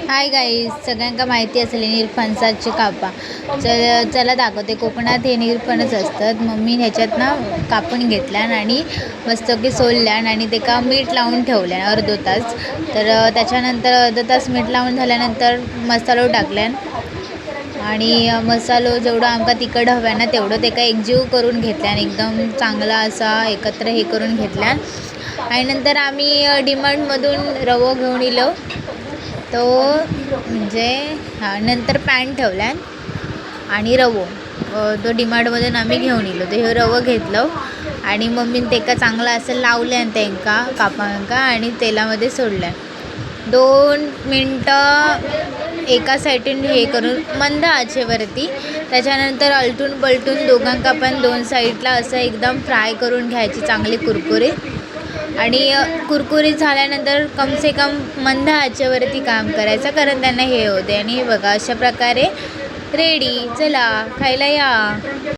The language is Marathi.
हाय गाईज, सगळ्यांका माहिती असेल निरफणसाचे कापा. चला दाखवते. कोकणात हे निरफणस असतात. मम्मी ह्याच्यात ना कापून घेतल्यान आणि मस्तपैकी सोलल्यान आणि त्याला मीठ लावून ठेवल्यान अर्धा तास. तर त्याच्यानंतर अर्धा तास मीठ लावून झाल्यानंतर मसालो टाकल्यान आणि मसालो जेवढं आमका तिखट हव्या ना तेवढं त्याला एकजीव करून घेतल्यान, एकदम चांगला असा एकत्र हे करून घेतल्यान. आणि नंतर आम्ही डीमार्टमधून रवो घेऊन इलो. तो म्हणजे नंतर पॅन ठेवल्यान आणि रवो तो डीमार्टमधून आम्ही घेऊन इलो. तर हे रवो घेतलं आणि मम्मीने त्याला चांगला असं लावल्यान त्यांका कापांका आणि तेलामध्ये सोडल्यान. 2 मिनटं एका साईडून हे करून मंद आचेवरती. त्याच्यानंतर अलटून पलटून दोघांका पण 2 साईडला असं एकदम फ्राय करून घ्यायची, चांगली कुरकुरीत. आणि कुरकुरीत झाल्यानंतर कम से कम मंद आचेवरती काम करायचं, कारण त्यांना हे होते. आणि हे बघा अशा प्रकारे रेडी. चला खायला या.